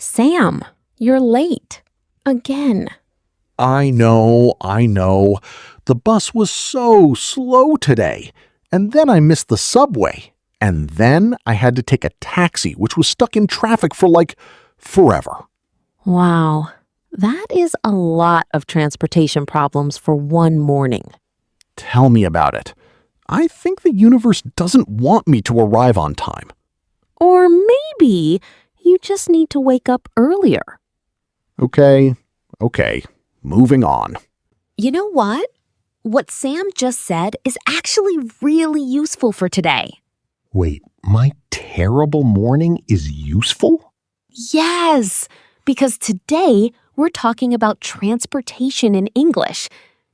Sam, you're late. Again. I know. The bus was so slow today. And then I missed the subway. And then I had to take a taxi, which was stuck in traffic for forever. Wow, that is a lot of transportation problems for one morning. Tell me about it. I think the universe doesn't want me to arrive on time. Or maybe you just need to wake up earlier. Okay. Moving on. You know what? What Sam just said is actually really useful for today. Wait, my terrible morning is useful? Yes, because today we're talking about transportation in English.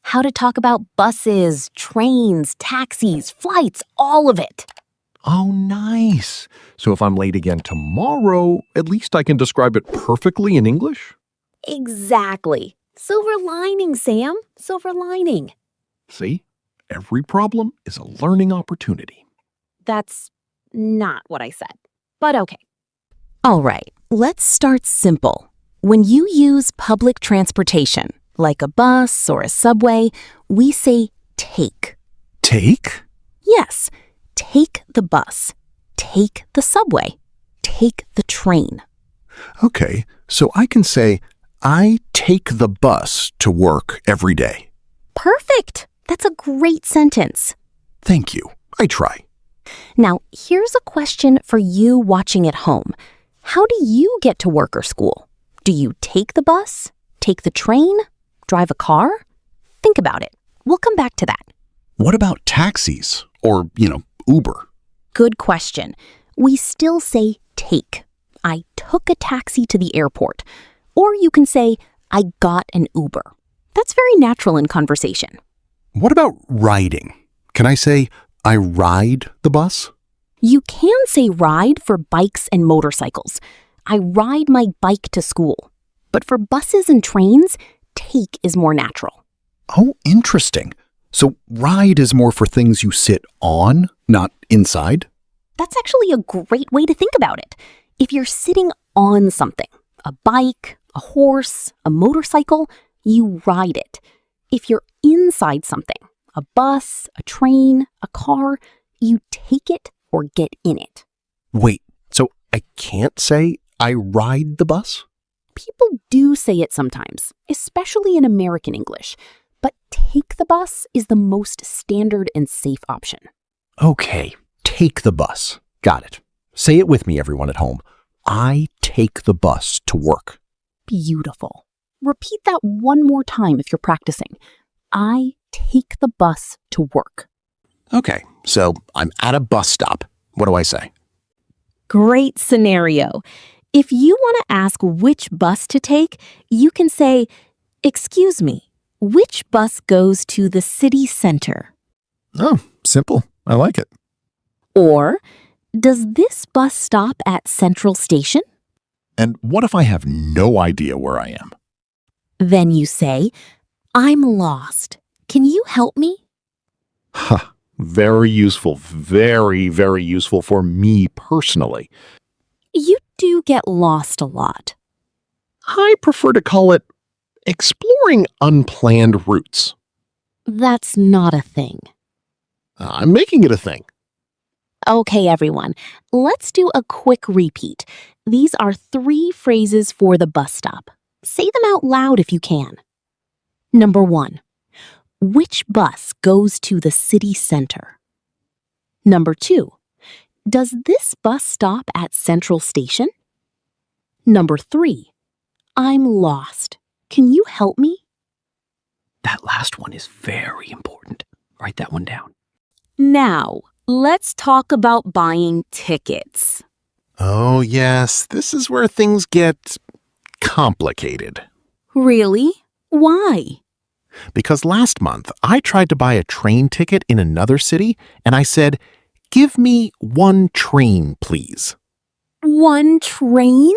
How to talk about buses, trains, taxis, flights, all of it. Oh, nice. So if I'm late again tomorrow, at least I can describe it perfectly in English? Exactly. Silver lining, Sam. Silver lining. See? Every problem is a learning opportunity. That's not what I said, but okay. All right, let's start simple. When you use public transportation, like a bus or a subway, we say take. Take? Yes, take the bus, take the subway, take the train. Okay, so I can say, I take the bus to work every day. Perfect! That's a great sentence. Thank you. I try. Now, here's a question for you watching at home. How do you get to work or school? Do you take the bus? Take the train? Drive a car? Think about it. We'll come back to that. What about taxis? Or, Uber? Good question. We still say take. I took a taxi to the airport. Or you can say, I got an Uber. That's very natural in conversation. What about riding? Can I say, I ride the bus? You can say ride for bikes and motorcycles. I ride my bike to school. But for buses and trains, take is more natural. Oh, interesting. So ride is more for things you sit on, not inside? That's actually a great way to think about it. If you're sitting on something, a bike, a horse, a motorcycle, you ride it. If you're inside something, a bus, a train, a car, you take it or get in it. Wait, so I can't say I ride the bus? People do say it sometimes, especially in American English, but take the bus is the most standard and safe option. Okay, take the bus. Got it. Say it with me, everyone at home. I take the bus to work. Beautiful. Repeat that one more time if you're practicing. I take the bus to work. Okay, so I'm at a bus stop. What do I say? Great scenario. If you want to ask which bus to take, you can say, "Excuse me, which bus goes to the city center?" Oh, simple. I like it. Or, "Does this bus stop at Central Station?" And what if I have no idea where I am? Then you say, "I'm lost. Can you help me?" Ha, very useful. Very, very useful for me personally. You do get lost a lot. I prefer to call it exploring unplanned routes. That's not a thing. I'm making it a thing. Okay, everyone, let's do a quick repeat. These are 3 phrases for the bus stop. Say them out loud if you can. Number 1, which bus goes to the city center? Number 2, does this bus stop at Central Station? Number 3, I'm lost. Can you help me? That last one is very important. Write that one down. Now, let's talk about buying tickets. Oh, yes, this is where things get complicated. Really? Why? Because last month, I tried to buy a train ticket in another city, and I said, "Give me one train, please." One train?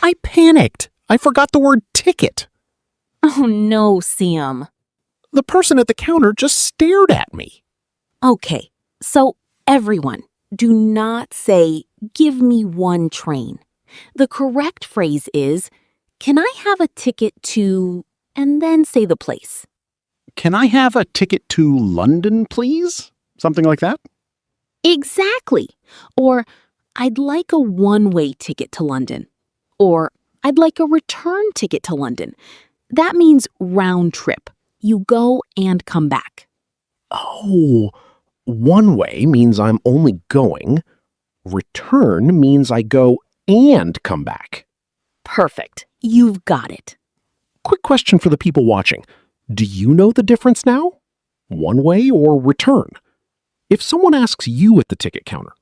I panicked. I forgot the word ticket. Oh no, Sam. The person at the counter just stared at me. Okay, so everyone, do not say, "Give me one train." The correct phrase is, "Can I have a ticket to," and then say the place. Can I have a ticket to London, please? Something like that? Exactly. Or, "I'd like a one-way ticket to London." Or, "I'd like a return ticket to London." That means round trip. You go and come back. Oh, one way means I'm only going. Return means I go and come back. Perfect. You've got it. Quick question for the people watching. Do you know the difference now? One way or return? If someone asks you at the ticket counter,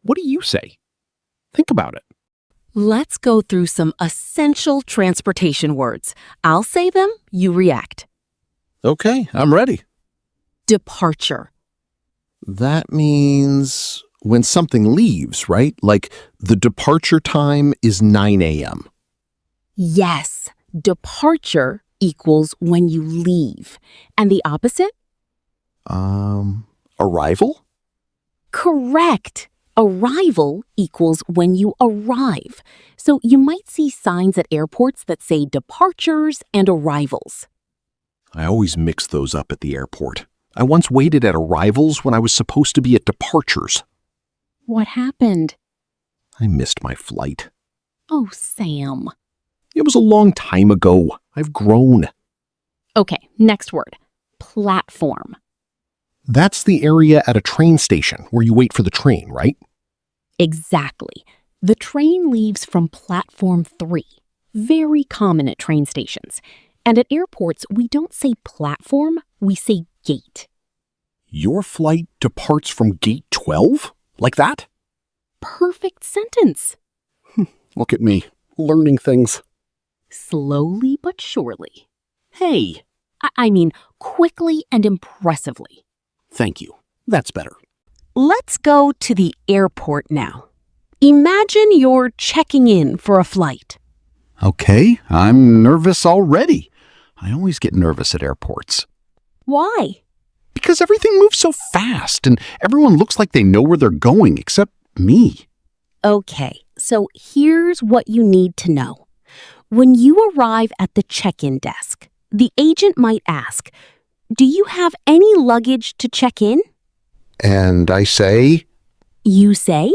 what do you say? Think about it. Let's go through some essential transportation words. I'll say them, you react. Okay, I'm ready. Departure. That means when something leaves, right? Like the departure time is 9 a.m. Yes, departure equals when you leave. And the opposite? Arrival? Correct. Arrival equals when you arrive. So you might see signs at airports that say departures and arrivals. I always mix those up at the airport. I once waited at arrivals when I was supposed to be at departures. What happened? I missed my flight. Oh, Sam. It was a long time ago. I've grown. Okay, next word. Platform. That's the area at a train station where you wait for the train, right? Exactly. The train leaves from platform 3. Very common at train stations. And at airports, we don't say platform, we say gate. Your flight departs from gate 12? Like that? Perfect sentence. Look at me, learning things. Slowly but surely. Hey, I mean, quickly and impressively. thank you. That's better. Let's go to the airport now. Imagine you're checking in for a flight. Okay, I'm nervous already. I always get nervous at airports. Why? Because everything moves so fast and everyone looks like they know where they're going except me. Okay, so here's what you need to know. When you arrive at the check-in desk, the agent might ask, "Do you have any luggage to check in?" And I say, You say,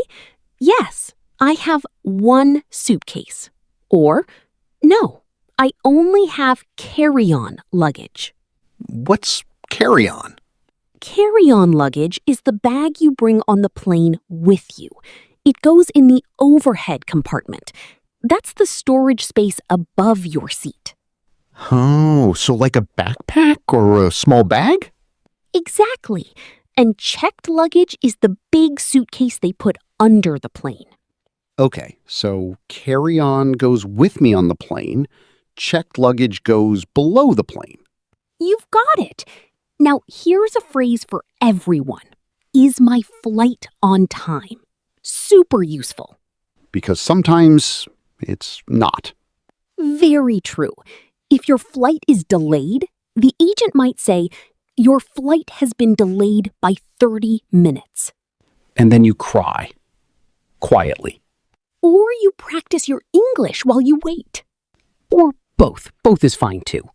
"Yes, I have one suitcase." Or, "No, I only have carry-on luggage." What's carry-on? Carry-on luggage is the bag you bring on the plane with you. It goes in the overhead compartment. That's the storage space above your seat. Oh, so like a backpack or a small bag? Exactly. And checked luggage is the big suitcase they put under the plane. Okay, so carry-on goes with me on the plane. Checked luggage goes below the plane. You've got it. Now, here's a phrase for everyone. Is my flight on time? Super useful. Because sometimes it's not. Very true. If your flight is delayed, the agent might say, "Your flight has been delayed by 30 minutes." And then you cry. Quietly. Or you practice your English while you wait. Or both. Both is fine too.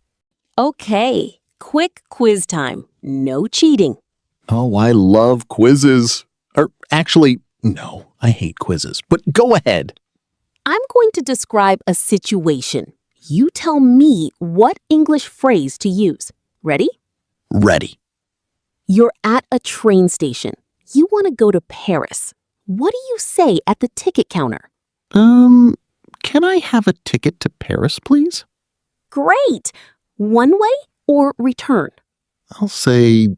Okay, quick quiz time. No cheating. oh, I love quizzes. Or actually, no, I hate quizzes. But go ahead. I'm going to describe a situation. You tell me what English phrase to use. Ready? Ready. You're at a train station. You want to go to Paris. What do you say at the ticket counter? Can I have a ticket to Paris, please? Great! One way or return? I'll say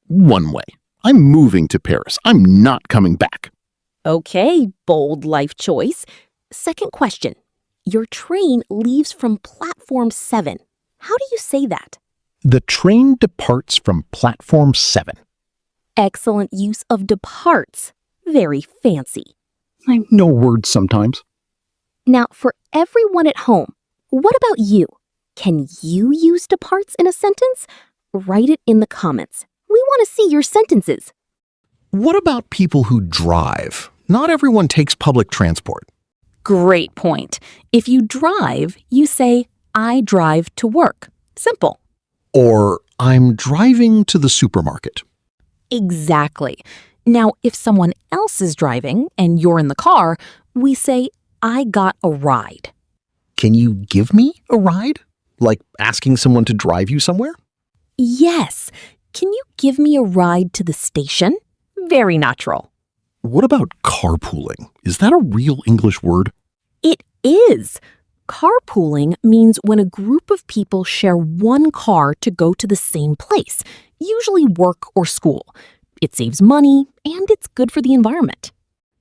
one way. I'm moving to Paris. I'm not coming back. Okay, bold life choice. Second question. Your train leaves from platform 7. How do you say that? The train departs from platform 7. Excellent use of departs. Very fancy. I know words sometimes. Now, for everyone at home, what about you? Can you use departs in a sentence? Write it in the comments. We want to see your sentences. What about people who drive? Not everyone takes public transport. Great point. If you drive, you say, I drive to work. Simple. Or I'm driving to the supermarket. Exactly. Now, if someone else is driving and you're in the car, we say, I got a ride. Can you give me a ride? Like asking someone to drive you somewhere? Yes. Can you give me a ride to the station? Very natural. What about carpooling? Is that a real English word? It is. Carpooling means when a group of people share one car to go to the same place, usually work or school. It saves money and it's good for the environment.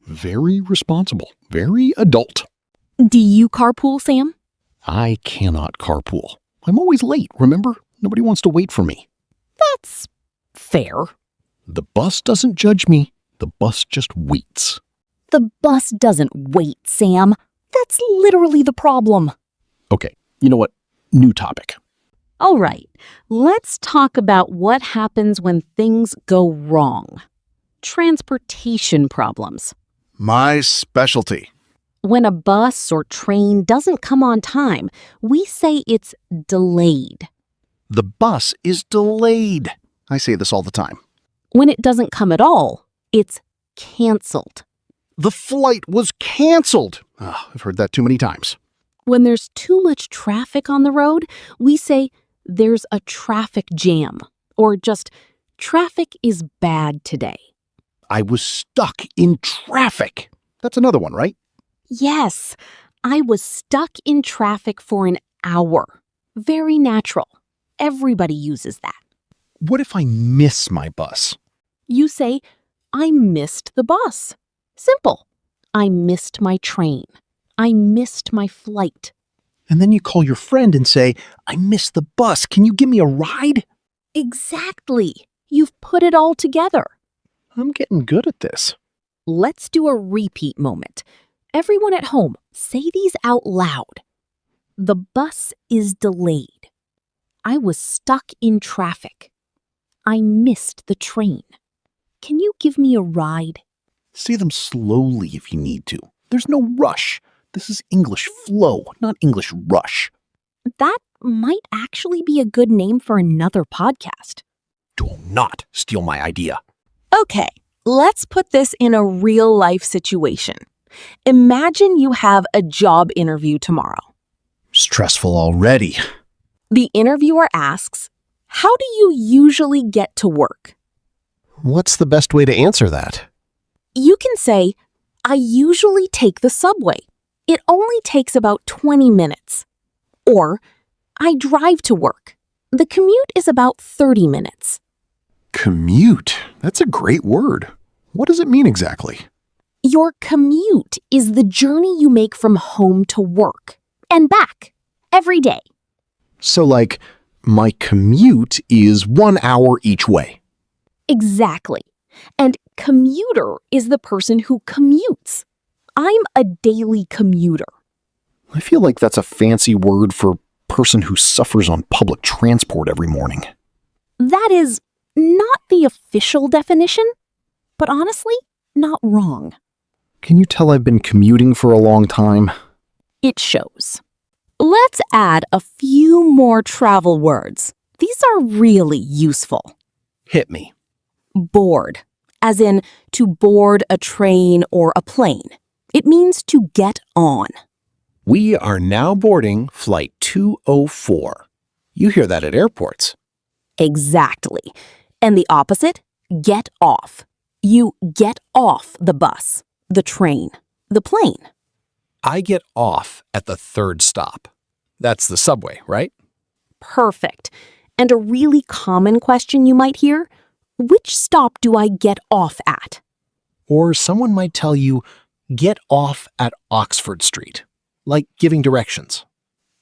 Very responsible. Very adult. Do you carpool, Sam? I cannot carpool. I'm always late, remember? Nobody wants to wait for me. That's fair. The bus doesn't judge me. The bus just waits. The bus doesn't wait, Sam. That's literally the problem. Okay, you know what? New topic. All right, let's talk about what happens when things go wrong. Transportation problems. My specialty. When a bus or train doesn't come on time, we say it's delayed. The bus is delayed. I say this all the time. When it doesn't come at all, it's canceled. The flight was canceled. I've heard that too many times. When there's too much traffic on the road, we say there's a traffic jam, or just traffic is bad today. I was stuck in traffic. That's another one, right? Yes, I was stuck in traffic for an hour. Very natural. Everybody uses that. What if I miss my bus? You say, I missed the bus. Simple. I missed my train. I missed my flight. And then you call your friend and say, I missed the bus. Can you give me a ride? Exactly. You've put it all together. I'm getting good at this. Let's do a repeat moment. Everyone at home, say these out loud. The bus is delayed. I was stuck in traffic. I missed the train. Can you give me a ride? Say them slowly if you need to. There's no rush. This is English flow, not English rush. That might actually be a good name for another podcast. Do not steal my idea. Okay, let's put this in a real-life situation. Imagine you have a job interview tomorrow. Stressful already. The interviewer asks, how do you usually get to work? What's the best way to answer that? You can say, I usually take the subway. It only takes about 20 minutes. Or, I drive to work. The commute is about 30 minutes. Commute. That's a great word. What does it mean exactly? Your commute is the journey you make from home to work and back every day. So like, my commute is 1 hour each way. Exactly. And commuter is the person who commutes. I'm a daily commuter. I feel like that's a fancy word for person who suffers on public transport every morning. That is not the official definition, but honestly, not wrong. Can you tell I've been commuting for a long time? It shows. Let's add a few more travel words. These are really useful. Hit me. Board, as in to board a train or a plane. It means to get on. We are now boarding flight 204. You hear that at airports. Exactly. And the opposite, get off. You get off the bus, the train, the plane. I get off at the third stop. That's the subway, right? Perfect. And a really common question you might hear, which stop do I get off at? Or someone might tell you, get off at Oxford Street, like giving directions.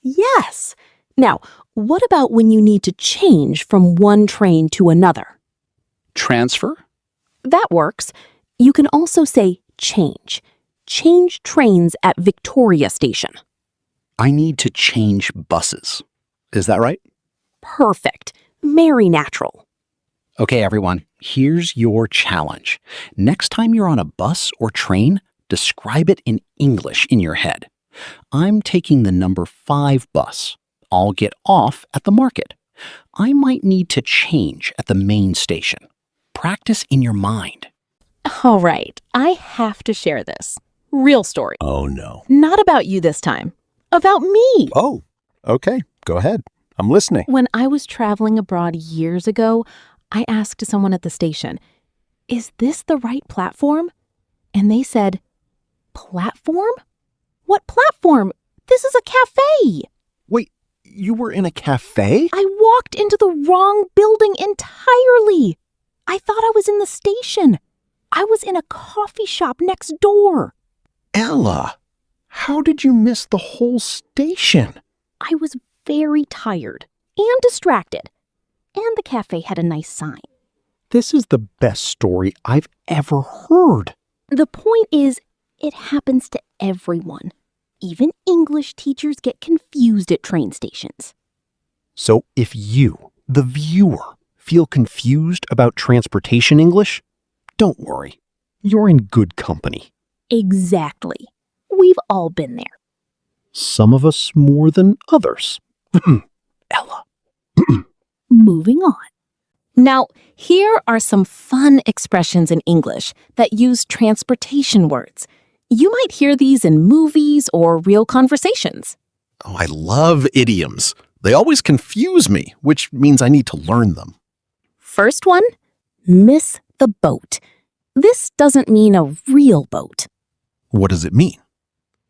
Yes. Now, what about when you need to change from one train to another? Transfer? That works. You can also say change. Change trains at Victoria Station. I need to change buses. Is that right? Perfect. Very natural. Okay, everyone, here's your challenge. Next time you're on a bus or train, Describe it in English in your head. I'm taking the number 5 bus. I'll get off at the market. I might need to change at the main station. Practice in your mind. All right, I have to share this. Real story. Oh, no. Not about you this time. About me. Oh, okay. Go ahead. I'm listening. When I was traveling abroad years ago, I asked someone at the station, "Is this the right platform?" And they said, "Platform? What platform? This is a cafe." Wait, you were in a cafe? I walked into the wrong building entirely. I thought I was in the station. I was in a coffee shop next door. Ella, how did you miss the whole station? I was very tired and distracted. And the cafe had a nice sign. This is the best story I've ever heard. The point is, it happens to everyone. Even English teachers get confused at train stations. So if you, the viewer, feel confused about transportation English, don't worry. You're in good company. Exactly. We've all been there. Some of us more than others. Ella. Moving on. Now, here are some fun expressions in English that use transportation words. You might hear these in movies or real conversations. Oh, I love idioms. They always confuse me, which means I need to learn them. First one, miss the boat. This doesn't mean a real boat. What does it mean?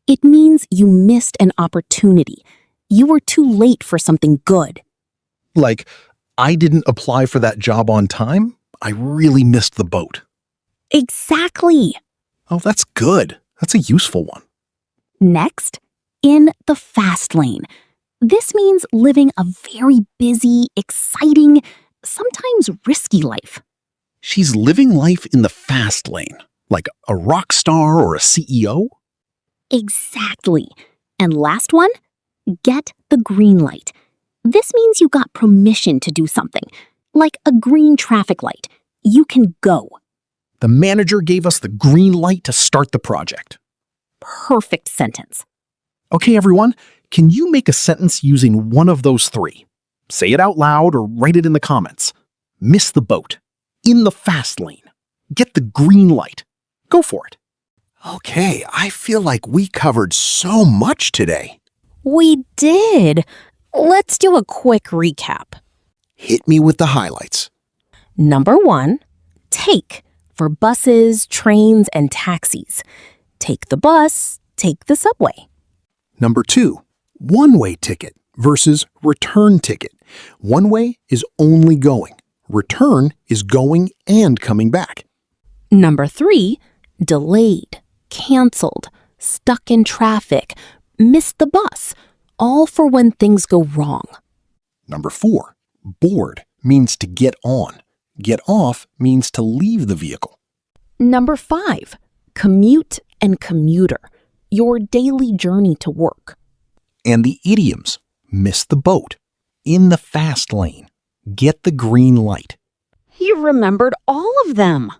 It means you missed an opportunity. You were too late for something good. Like, I didn't apply for that job on time? I really missed the boat. Exactly. Oh, that's good. That's a useful one. Next, in the fast lane. This means living a very busy, exciting, sometimes risky life. She's living life in the fast lane, like a rock star or a CEO? Exactly. And last one, get the green light. This means you got permission to do something, like a green traffic light. You can go. The manager gave us the green light to start the project. Perfect sentence. Okay, everyone, can you make a sentence using one of those 3? Say it out loud or write it in the comments. Miss the boat. In the fast lane. Get the green light. Go for it. Okay, I feel like we covered so much today. We did. Let's do a quick recap. Hit me with the highlights. Number 1, take for buses, trains, and taxis. Take the bus, take the subway. Number 2, one-way ticket versus return ticket. One-way is only going. Return is going and coming back. Number 3, delayed, canceled, stuck in traffic, missed the bus, all for when things go wrong. Number 4, board means to get on. Get off means to leave the vehicle. Number 5, commute and commuter, your daily journey to work. And the idioms, miss the boat, in the fast lane, get the green light. You remembered all of them.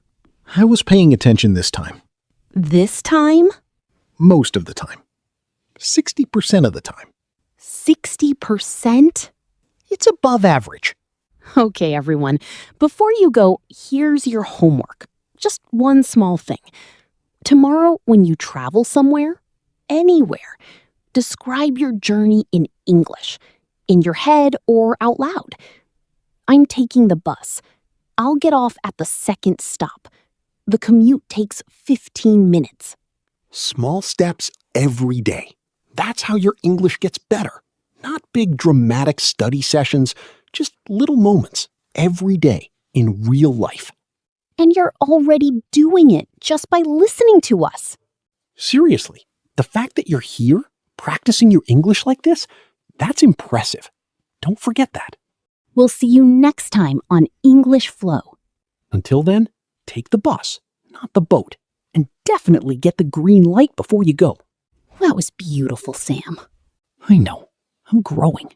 I was paying attention this time. This time, Most of the time. 60% of the time. 60%? It's above average. Okay, everyone. Before you go, here's your homework. Just one small thing. Tomorrow, when you travel somewhere, anywhere, describe your journey in English, in your head or out loud. I'm taking the bus. I'll get off at the second stop. The commute takes 15 minutes. Small steps every day. That's how your English gets better. Not big dramatic study sessions, just little moments every day in real life. And you're already doing it just by listening to us. Seriously, the fact that you're here practicing your English like this, that's impressive. Don't forget that. We'll see you next time on English Flow. Until then, take the bus, not the boat, and definitely get the green light before you go. That was beautiful, Sam. I know. I'm growing.